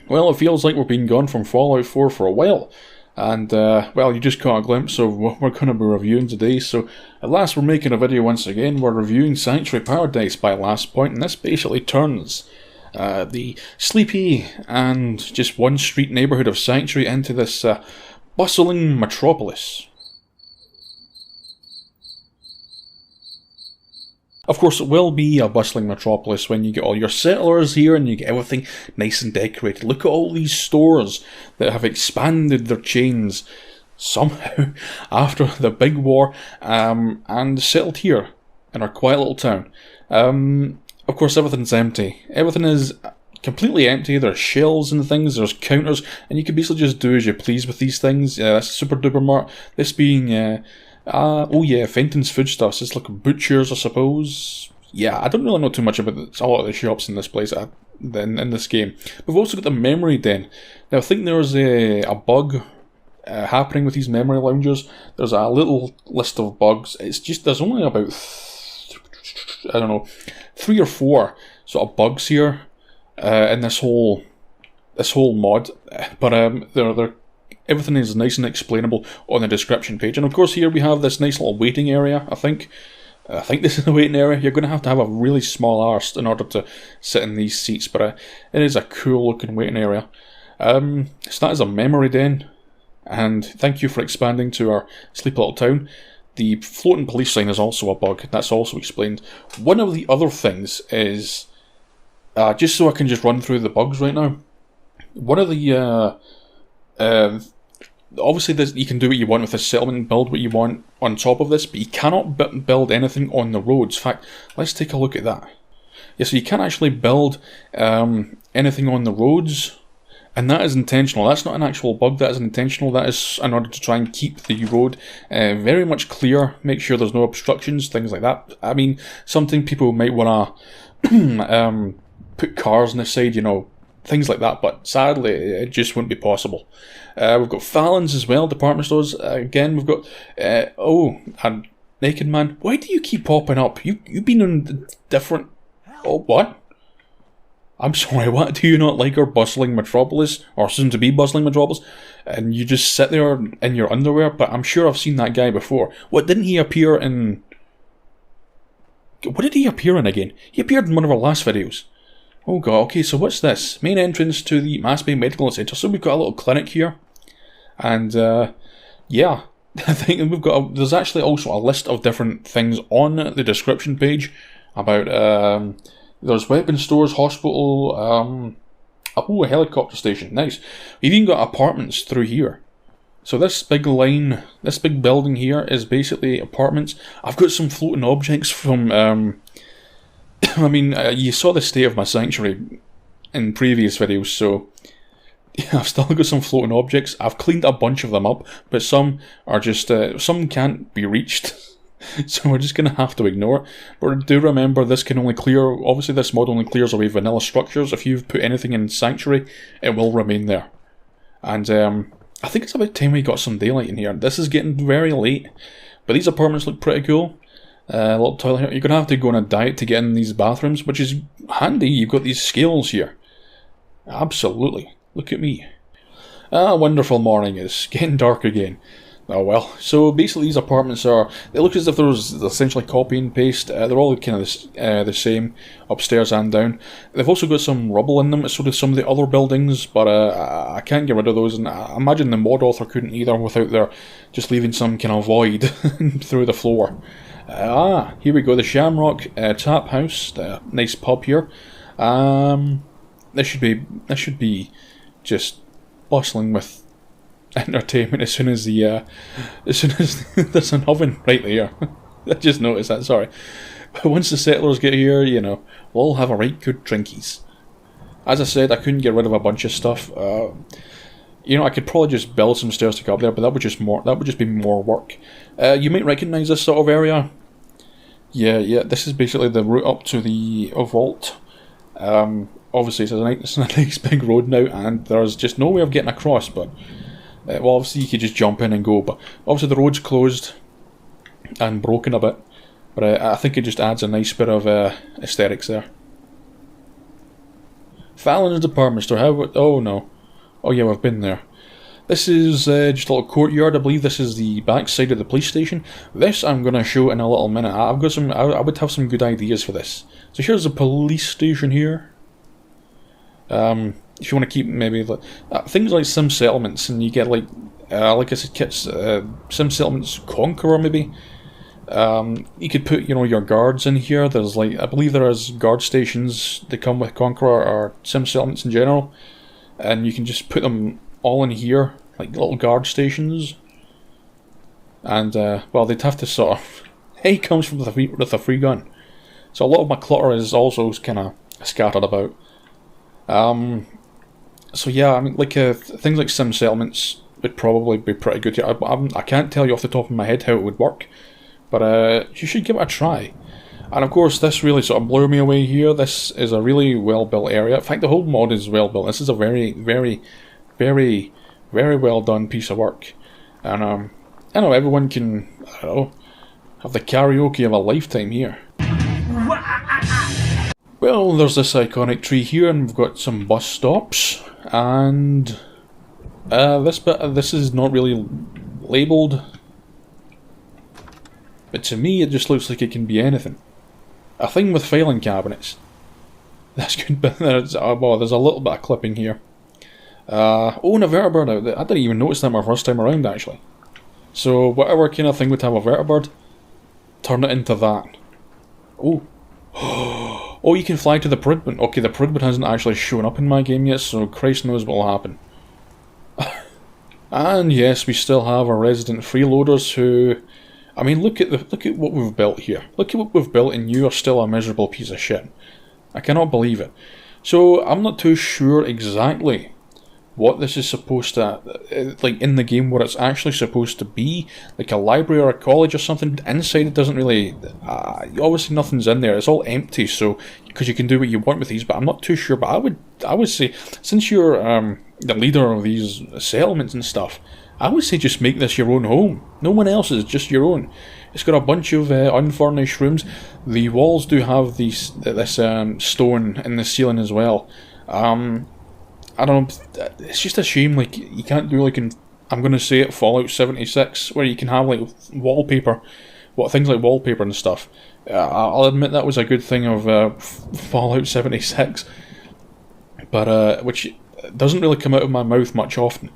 Well, it feels like we've been gone from Fallout 4 for a while, and, well, you just caught a glimpse of what we're going to be reviewing today, so at last we're making a video once again. We're reviewing Sanctuary Paradise by Last Point, and this basically turns the sleepy and just one-street neighbourhood of Sanctuary into this bustling metropolis. Of course, it will be a bustling metropolis when you get all your settlers here and you get everything nice and decorated. Look at all these stores that have expanded their chains somehow after the big war and settled here in our quiet little town. Of course, everything's empty. Everything is completely empty. There's shelves and things, there's counters, and you can basically just do as you please with these things. That's Super Duper Mart. This being... oh yeah, Fenton's Foodstuffs. It's like butchers, I suppose. Yeah, I don't really know too much about a lot of the shops in this place, in this game. We've also got the memory den. Now, I think there's a bug happening with these memory loungers. There's a little list of bugs. It's just, there's only about, I don't know, 3 or 4 sort of bugs here in this whole mod. But they're everything is nice and explainable on the description page. And of course here we have this nice little waiting area, I think. This is the waiting area. You're going to have a really small arse in order to sit in these seats, but it is a cool looking waiting area. So that is a memory den, and thank you for expanding to our sleepy little town. The floating police sign is also a bug, that's also explained. One of the other things is, just so I can just run through the bugs right now, one of the... obviously, you can do what you want with this settlement and build what you want on top of this, but you cannot build anything on the roads. In fact, let's take a look at that. Yeah, so you can't actually build anything on the roads, and that is intentional. That's not an actual bug, that is intentional. That is in order to try and keep the road very much clear, make sure there's no obstructions, things like that. I mean, something people might want to put cars on the side, you know, things like that, but sadly it just wouldn't be possible. We've got Fallon's as well, department stores. Again, we've got oh, a naked man. Why do you keep popping up? You've been in different... Oh, what? I'm sorry, what? Do you not like our bustling metropolis, or soon to be bustling metropolis, and you just sit there in your underwear? But I'm sure I've seen that guy before. What, didn't he appear in... What did he appear in again? He appeared in one of our last videos. Oh god, okay, so what's this? Main entrance to the Mass Bay Medical Centre. So we've got a little clinic here. And, yeah. I think we've got there's actually also a list of different things on the description page about, there's weapon stores, hospital, oh, a helicopter station. Nice. We've even got apartments through here. So this big line, this big building here is basically apartments. I've got some floating objects from, I mean, you saw the state of my sanctuary in previous videos, so yeah, I've still got some floating objects. I've cleaned a bunch of them up, but some are just, some can't be reached, so we're just going to have to ignore it. But do remember, this can only clear, obviously this mod only clears away vanilla structures. If you've put anything in sanctuary, it will remain there. And I think it's about time we got some daylight in here. This is getting very late, but these apartments look pretty cool. A little toilet here. You're going to have to go on a diet to get in these bathrooms, which is handy. You've got these scales here. Absolutely. Look at me. Ah, wonderful morning. It's getting dark again. Oh well. So basically these apartments are... They look as if there was essentially copy and paste. They're all kind of the same, upstairs and down. They've also got some rubble in them, so do some of the other buildings, but I can't get rid of those, and I imagine the mod author couldn't either without their just leaving some kind of void through the floor. Here we go, the Shamrock Tap House, the nice pub here. This should be just bustling with entertainment as soon as there's an oven right there. I just noticed that, sorry. But once the settlers get here, you know, we'll have a right good drinkies. As I said, I couldn't get rid of a bunch of stuff. You know, I could probably just build some stairs to go up there, but that would just be more work. You might recognise this sort of area. Yeah, this is basically the route up to the vault. Obviously it's a nice big road now, and there's just no way of getting across, but well, obviously you could just jump in and go, but obviously the road's closed and broken a bit, but I think it just adds a nice bit of aesthetics there. Fallon's department store. Oh no. Oh yeah, we've been there. This is just a little courtyard. I believe this is the back side of the police station. This I'm going to show in a little minute. I've got some. I would have some good ideas for this. So here's the police station here. If you want to keep maybe things like Sim Settlements, and you get like I said, kits, Sim Settlements Conqueror maybe. You could put your guards in here. There's I believe there is guard stations that come with Conqueror or Sim Settlements in general, and you can just put them all in here, like little guard stations. And well, they'd have to sort of. He comes with a free gun, so a lot of my clutter is also kind of scattered about. So yeah, I mean, things like Sim Settlements would probably be pretty good here. I can't tell you off the top of my head how it would work, but you should give it a try. And of course, this really sort of blew me away here. This is a really well built area. In fact, the whole mod is well built. This is a very, very, very, very well done piece of work. And I know everyone can, I don't know, have the karaoke of a lifetime here. Well, there's this iconic tree here, and we've got some bus stops, and this is not really labelled, but to me it just looks like it can be anything. A thing with filing cabinets. That's good, but there's a little bit of clipping here. Oh, and a vertibird. I didn't even notice that my first time around, actually. So whatever kind of thing would have a vertibird, turn it into that. Oh. Oh, you can fly to the Pridman. Okay, the Pridman hasn't actually shown up in my game yet, so Christ knows what will happen. And yes, we still have our resident freeloaders who... I mean, look at what we've built here. Look at what we've built, and you are still a miserable piece of shit. I cannot believe it. So, I'm not too sure exactly what this is supposed to, like in the game, what it's actually supposed to be, like a library or a college or something. Inside it doesn't really, obviously nothing's in there, it's all empty, so, because you can do what you want with these, but I'm not too sure. But I would say, since you're the leader of these settlements and stuff, I would say just make this your own home. No one else's, just your own. It's got a bunch of unfurnished rooms. The walls do have this stone in the ceiling as well. I don't know, it's just a shame, like, you can't do, like, I'm going to say it, Fallout 76, where you can have, like, wallpaper, things like wallpaper and stuff. I'll admit that was a good thing of Fallout 76, but, which doesn't really come out of my mouth much often.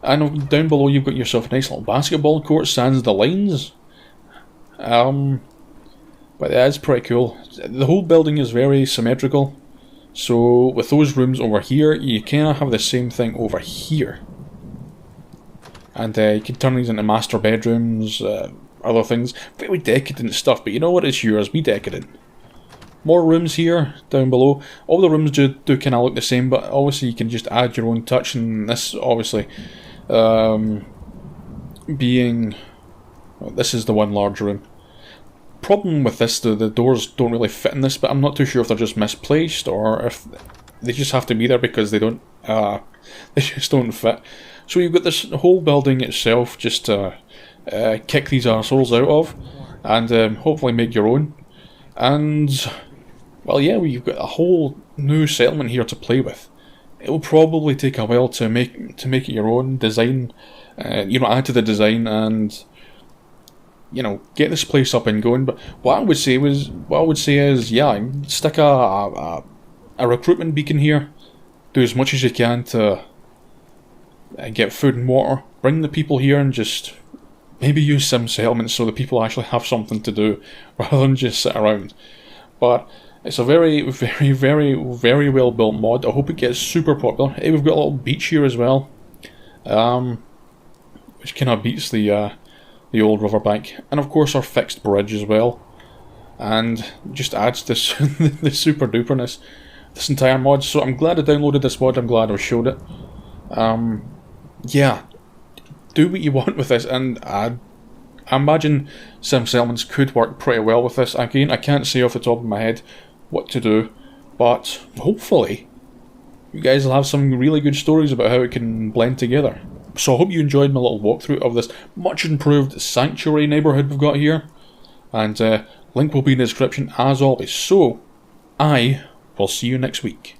I know, down below you've got yourself a nice little basketball court, sans the lines. But yeah, it's pretty cool. The whole building is very symmetrical. So, with those rooms over here, you kind of have the same thing over here. And you can turn these into master bedrooms, other things. Very decadent stuff, but you know what? It's yours. Be decadent. More rooms here, down below. All the rooms do kind of look the same, but obviously you can just add your own touch, and this, obviously, being... Well, this is the one large room. Problem with this, the doors don't really fit in this, but I'm not too sure if they're just misplaced or if they just have to be there because they don't they just don't fit. So you've got this whole building itself just to kick these arseholes out of, and hopefully make your own. And well, yeah, we've got a whole new settlement here to play with. It will probably take a while to make it your own design, add to the design and get this place up and going. But what I would say is, yeah, stick a recruitment beacon here. Do as much as you can to get food and water. Bring the people here and just maybe use Sim Settlements so the people actually have something to do rather than just sit around. But it's a very, very, very, very well built mod. I hope it gets super popular. Hey, we've got a little beach here as well, which kind of beats the old riverbank, and of course our fixed bridge as well, and just adds this the super duperness this entire mod. So I'm glad I downloaded this mod. I'm glad I showed it. Yeah, do what you want with this, and I imagine Sim Settlements could work pretty well with this. Again, I can't say off the top of my head what to do, but hopefully you guys will have some really good stories about how it can blend together. So I hope you enjoyed my little walkthrough of this much improved sanctuary neighbourhood we've got here. And link will be in the description as always. So I will see you next week.